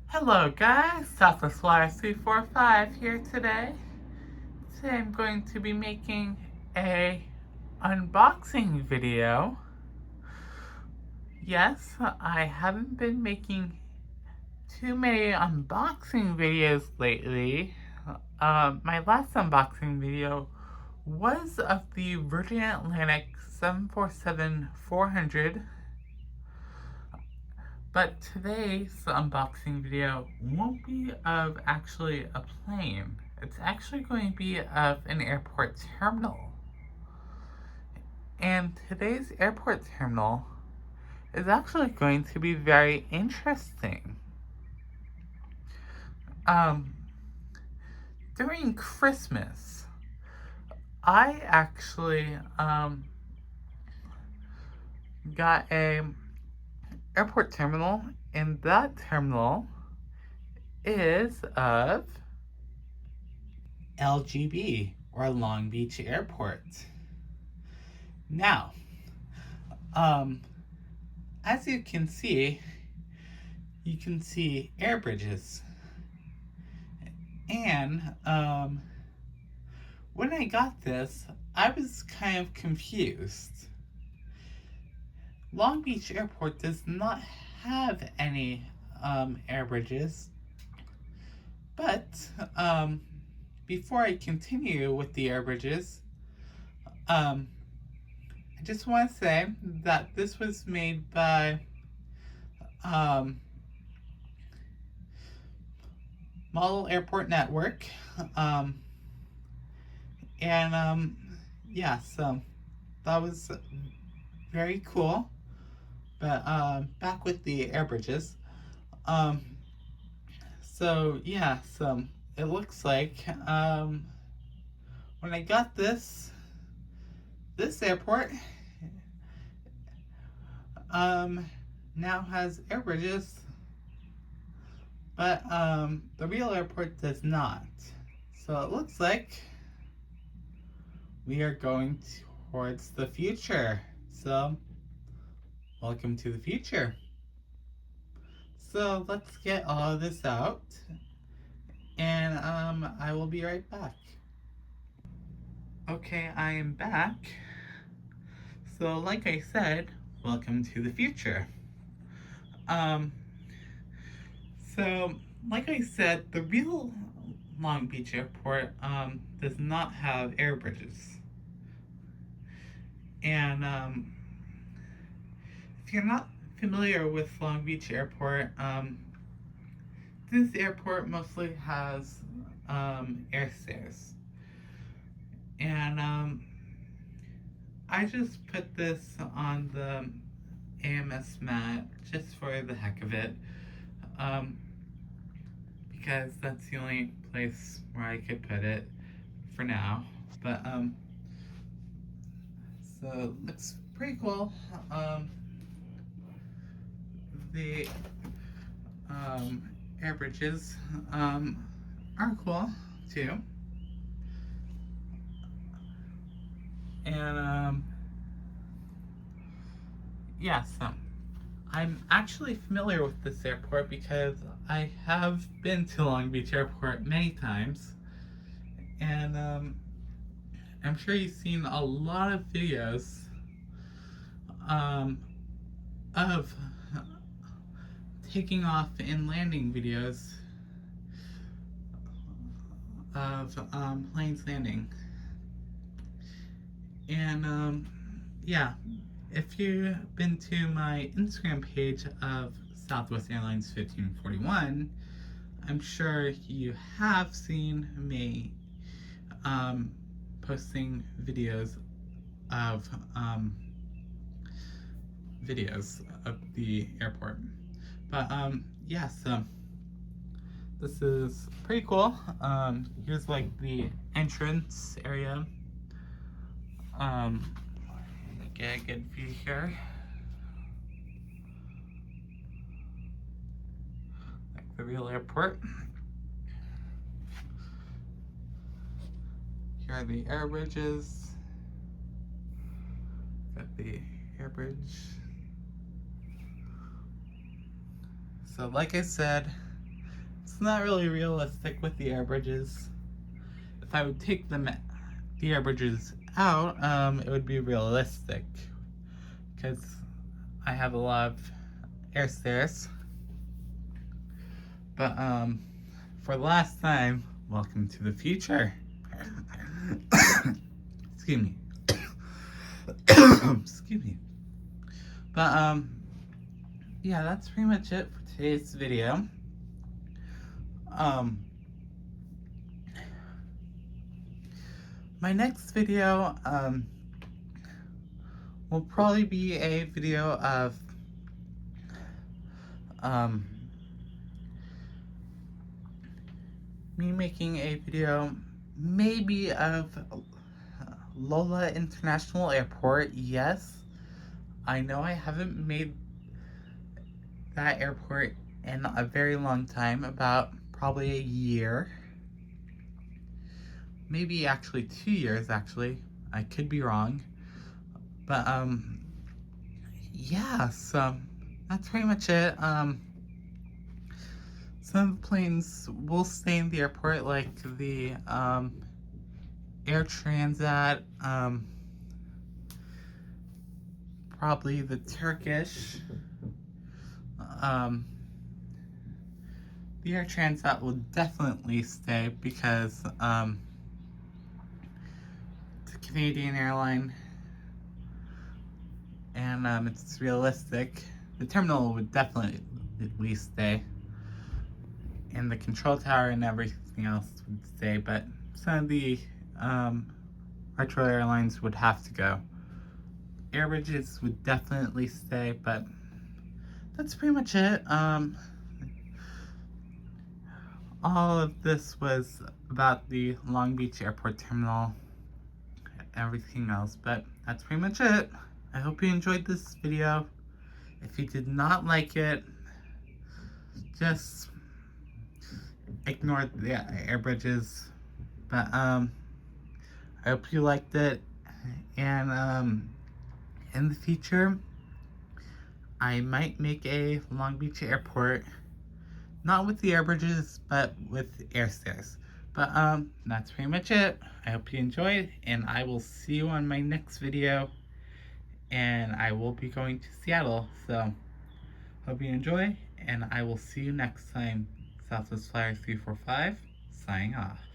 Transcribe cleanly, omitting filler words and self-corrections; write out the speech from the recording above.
Hello guys, Southwest Flyer 345 here today. Today I'm going to be making a unboxing video. Yes, I haven't been making too many unboxing videos lately. My last unboxing video was of the Virgin Atlantic 747-400. But today's unboxing video won't be of actually a plane. It's actually going to be of an airport terminal. And today's airport terminal is actually going to be very interesting. Um, During Christmas, I actually got a airport terminal, and that terminal is of LGB, or Long Beach Airport. Now, as you can see air bridges. And when I got this, I was kind of confused. Long Beach Airport does not have any air bridges, but before I continue with the air bridges, I just want to say that this was made by Model Airport Network, and yeah, so that was very cool. But back with the air bridges. So yeah, so it looks like when I got this airport now has air bridges, but the real airport does not. So it looks like we are going towards the future. So welcome to the future. So let's get all of this out, and I will be right back. Okay, I am back. So like I said, welcome to the future. So like I said, the real Long Beach Airport does not have air bridges. And if you're not familiar with Long Beach Airport, this airport mostly has air stairs. And I just put this on the AMS mat just for the heck of it, because that's the only place where I could put it for now. But so it looks pretty cool. The air bridges are cool too. And yeah, so I'm actually familiar with this airport because I have been to Long Beach Airport many times, and I'm sure you've seen a lot of videos of taking off and landing videos of planes landing. And yeah, if you've been to my Instagram page of Southwest Airlines 1541, I'm sure you have seen me posting videos of the airport. But yeah, so this is pretty cool. Here's like the entrance area. Get a good view here. Like the real airport. Here are the air bridges. Got the air bridge. So like I said, it's not really realistic with the air bridges. If I would take the air bridges out, it would be realistic because I have a lot of air stairs. But for the last time, welcome to the future. Excuse me. Excuse me. But yeah, that's pretty much it for today's video. My next video will probably be a video of me making a video maybe of Lola International Airport. Yes, I know I haven't made that airport in a very long time, about probably a year. Maybe actually 2 years, actually. I could be wrong. But, yeah, so that's pretty much it. Some of the planes will stay in the airport, like the, Air Transat, probably the Turkish. The Air Transat will definitely stay because, it's a Canadian airline, and it's realistic. The terminal would definitely at least stay, and the control tower and everything else would stay, but some of the retro airlines would have to go. Air bridges would definitely stay, but that's pretty much it. All of this was about the Long Beach Airport Terminal, everything else, but that's pretty much it. I hope you enjoyed this video. If you did not like it, just ignore the air bridges. But I hope you liked it, and in the future I might make a Long Beach Airport, not with the air bridges, but with air stairs. But that's pretty much it. I hope you enjoyed, and I will see you on my next video. And I will be going to Seattle, so hope you enjoy, and I will see you next time. Southwest Flyer 345, signing off.